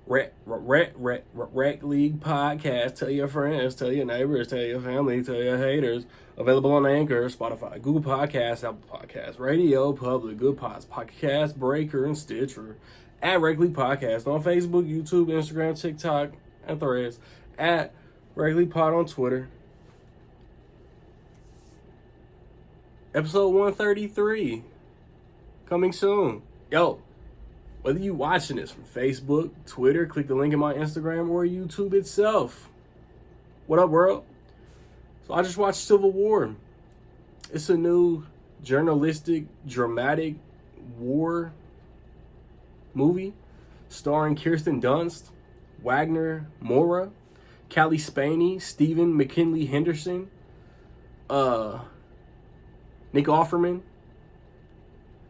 Rec League Podcast. Tell your friends, tell your neighbors, tell your family, tell your haters. Available on Anchor, Spotify, Google Podcasts, Apple Podcasts, Radio Public, Good Pods, Podcast Breaker, and Stitcher. At Rec League Podcast on Facebook, YouTube, Instagram, TikTok, and Threads. At Rec League Pod on Twitter. Episode 133. Coming soon. Yo. Whether you watching this from Facebook, Twitter, click the link in my Instagram, or YouTube itself. What up, world? So I just watched Civil War. It's a new journalistic, dramatic war movie starring Kirsten Dunst, Wagner Moura, Callie Spaney, Stephen McKinley-Henderson, Nick Offerman,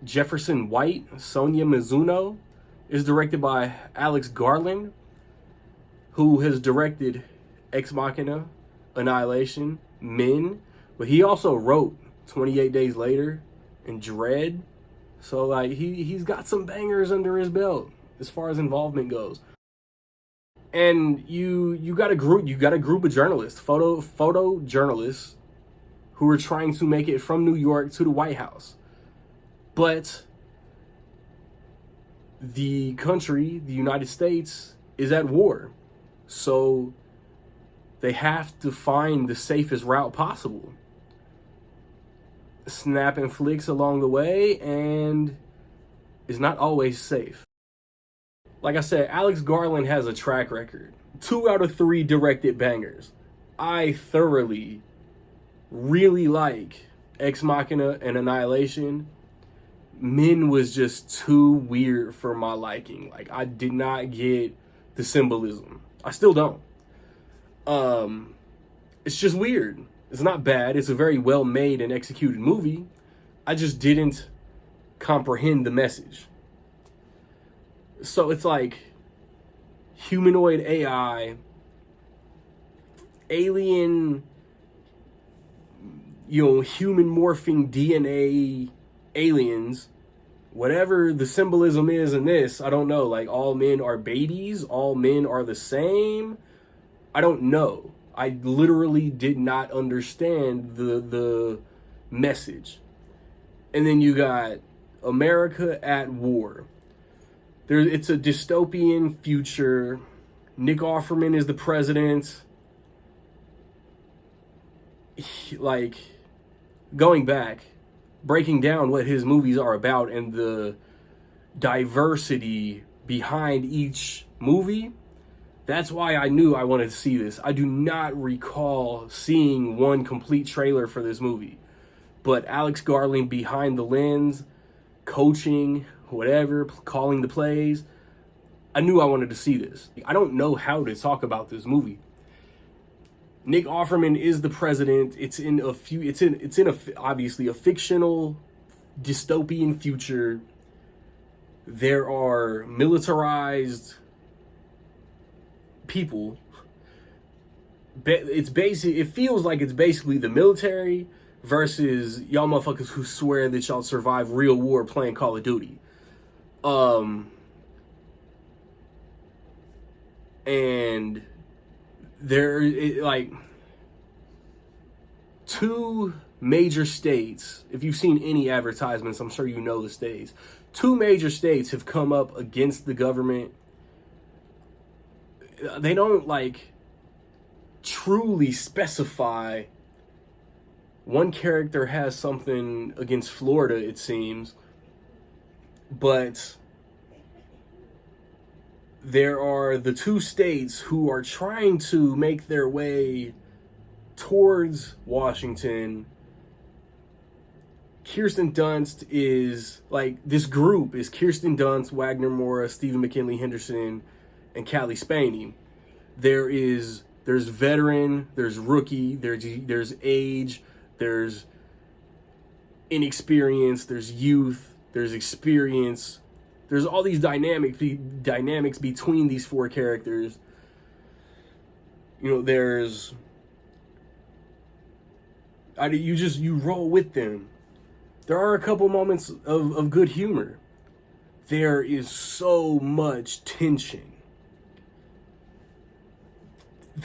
Jefferson White, Sonia Mizuno. Is directed by Alex Garland, who has directed Ex Machina, Annihilation, Men, but he also wrote 28 Days Later and Dread. So like he's got some bangers under his belt as far as involvement goes. And you got a group of journalists, photo journalists, who are trying to make it from New York to the White House. But the country, the United States, is at war. So they have to find the safest route possible. Snapping flicks along the way, and it's not always safe. Like I said, Alex Garland has a track record. 2 out of 3 directed bangers. I thoroughly, really like Ex Machina and Annihilation. Men was just too weird for my liking. Like, I did not get the symbolism. I still don't. It's just weird. It's not bad. It's a very well made and executed movie. I just didn't comprehend the message. So it's like humanoid AI, alien, human morphing DNA aliens, whatever the symbolism is in this, I don't know. Like, all men are babies, all men are the same. I don't know. I literally did not understand the message. And then you got America at war. It's a dystopian future. Nick Offerman is the president. Like, going back, breaking down what his movies are about and the diversity behind each movie, that's why I knew I wanted to see this. I do not recall seeing one complete trailer for this movie. But Alex Garland behind the lens, coaching, whatever, calling the plays, I knew I wanted to see this. I don't know how to talk about this movie. Nick Offerman is the president. It's in obviously a fictional dystopian future. There are militarized people. It feels like it's basically the military versus y'all motherfuckers who swear that y'all survive real war playing Call of Duty. And like 2 major states, if you've seen any advertisements, I'm sure you know the states. 2 major states have come up against the government. They don't like truly specify. One character has something against Florida, it seems, but there are the 2 states who are trying to make their way towards Washington. Kirsten Dunst is, like, this group is Kirsten Dunst, Wagner Moura, Stephen McKinley-Henderson, and Callie Spaney. There's veteran, there's rookie, there's age, there's inexperience, there's youth, there's experience. There's all these dynamics between these 4 characters. There's you roll with them. There are a couple moments of good humor. There is so much tension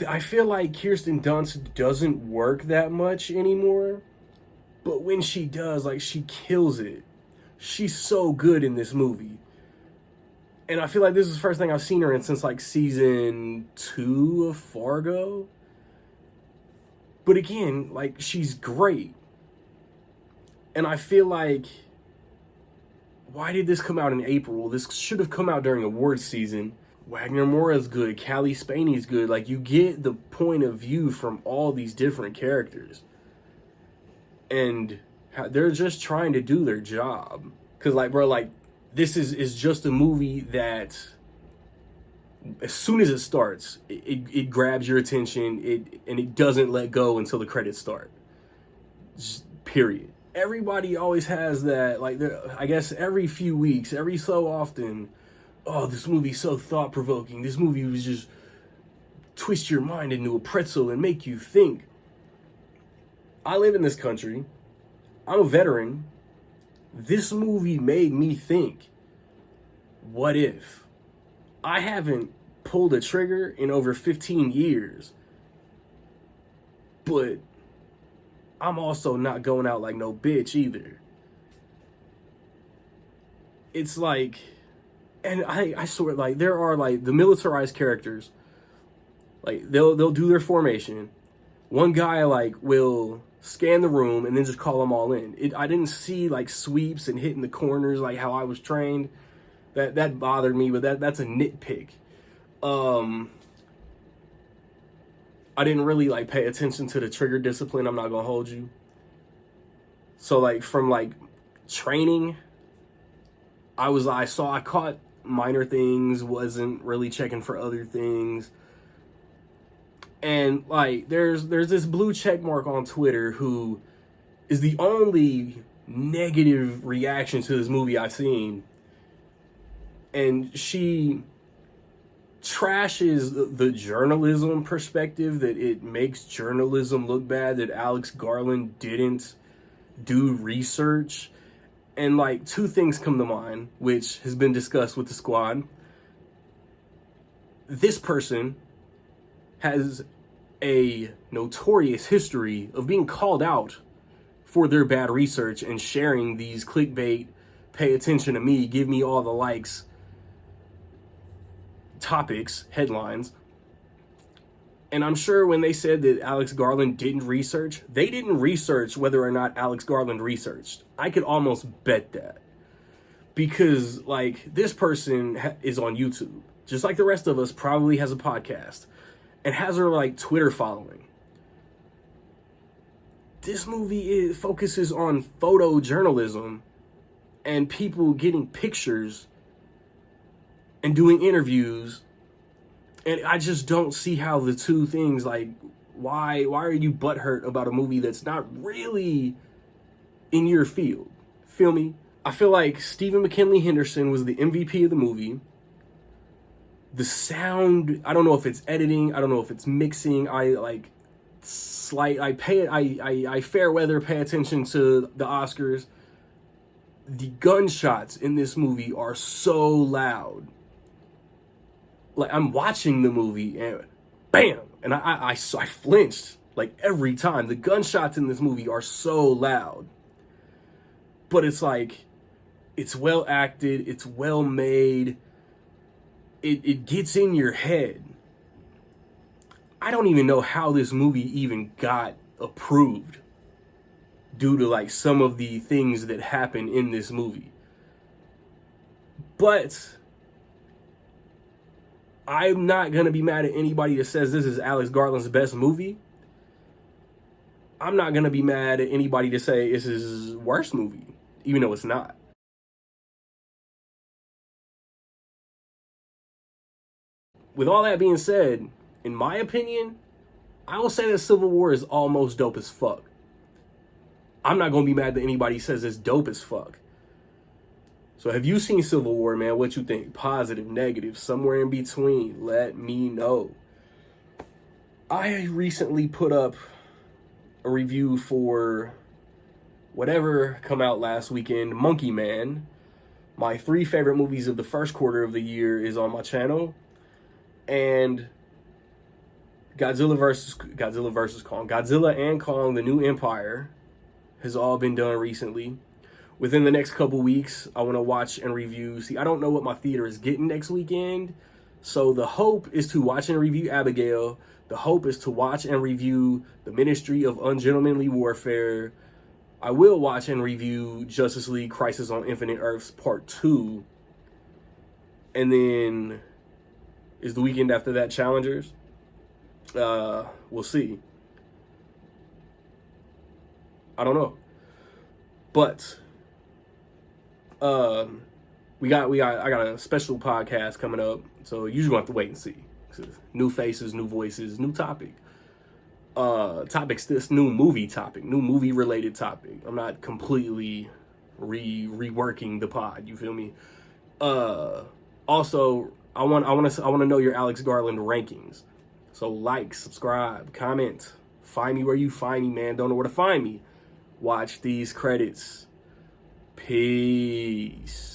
I feel like Kirsten Dunst doesn't work that much anymore, but when she does, like, she kills it. She's so good in this movie. And I feel like this is the first thing I've seen her in since like season 2 of Fargo. But again, like, she's great. And I feel like, why did this come out in April? This should have come out during awards season. Wagner Moura's good. Callie Spaney's good. Like, you get the point of view from all these different characters. And they're just trying to do their job. Because, like, bro, like, this is just a movie that, as soon as it starts, it grabs your attention, and it doesn't let go until the credits start. Just, period. Everybody always has that, like, I guess every few weeks, every so often, oh, this movie's so thought-provoking. This movie was just twist your mind into a pretzel and make you think. I live in this country. I'm a veteran. This movie made me think, what if? I haven't pulled a trigger in over 15 years, but I'm also not going out like no bitch either. It's like, and I swear, like, there are, like, the militarized characters, like, they'll do their formation. One guy, like, will scan the room and then just call them all in. I didn't see, like, sweeps and hitting the corners like how I was trained. That bothered me, but that's a nitpick. I didn't really, like, pay attention to the trigger discipline. I'm not gonna hold you. So, like, from, like, training, I caught minor things, wasn't really checking for other things. And, like, there's this blue check mark on Twitter who is the only negative reaction to this movie I've seen. And she trashes the journalism perspective, that it makes journalism look bad, that Alex Garland didn't do research. And, like, two things come to mind, which has been discussed with the squad. This person has a notorious history of being called out for their bad research and sharing these clickbait, pay attention to me, give me all the likes, topics, headlines. And I'm sure when they said that Alex Garland didn't research, they didn't research whether or not Alex Garland researched. I could almost bet that. Because, like, this person is on YouTube, just like the rest of us, probably has a podcast, and has her, like, Twitter following. This movie focuses on photojournalism and people getting pictures and doing interviews. And I just don't see how the two things, like, why are you butthurt about a movie that's not really in your field? Feel me? I feel like Stephen McKinley-Henderson was the MVP of the movie. The sound, I don't know if it's editing, I don't know if it's mixing. I fair weather pay attention to the Oscars. The gunshots in this movie are so loud. Like, I'm watching the movie and bam, and I flinched, like, every time. The gunshots in this movie are so loud. But it's like, it's well acted, it's well made. It gets in your head. I don't even know how this movie even got approved due to, like, some of the things that happen in this movie. But I'm not going to be mad at anybody that says this is Alex Garland's best movie. I'm not going to be mad at anybody to say this is his worst movie, even though it's not. With all that being said, in my opinion, I will say that Civil War is almost dope as fuck. I'm not going to be mad that anybody says it's dope as fuck. So have you seen Civil War, man? What you think? Positive, negative, somewhere in between? Let me know. I recently put up a review for whatever come out last weekend, Monkey Man. My 3 favorite movies of the first quarter of the year is on my channel. And Godzilla versus Kong. Godzilla and Kong, the New Empire, has all been done recently. Within the next couple weeks, I want to watch and review. See, I don't know what my theater is getting next weekend. So the hope is to watch and review Abigail. The hope is to watch and review The Ministry of Ungentlemanly Warfare. I will watch and review Justice League Crisis on Infinite Earths Part 2. And then is the weekend after that Challengers? We'll see. I don't know. But I got a special podcast coming up, so you just gonna have to wait and see. New faces, new voices, new topic. This new movie related topic. I'm not completely reworking the pod. You feel me? Also, I want to know your Alex Garland rankings. So like, subscribe, comment, find me where you find me, man. Don't know where to find me. Watch these credits. Peace.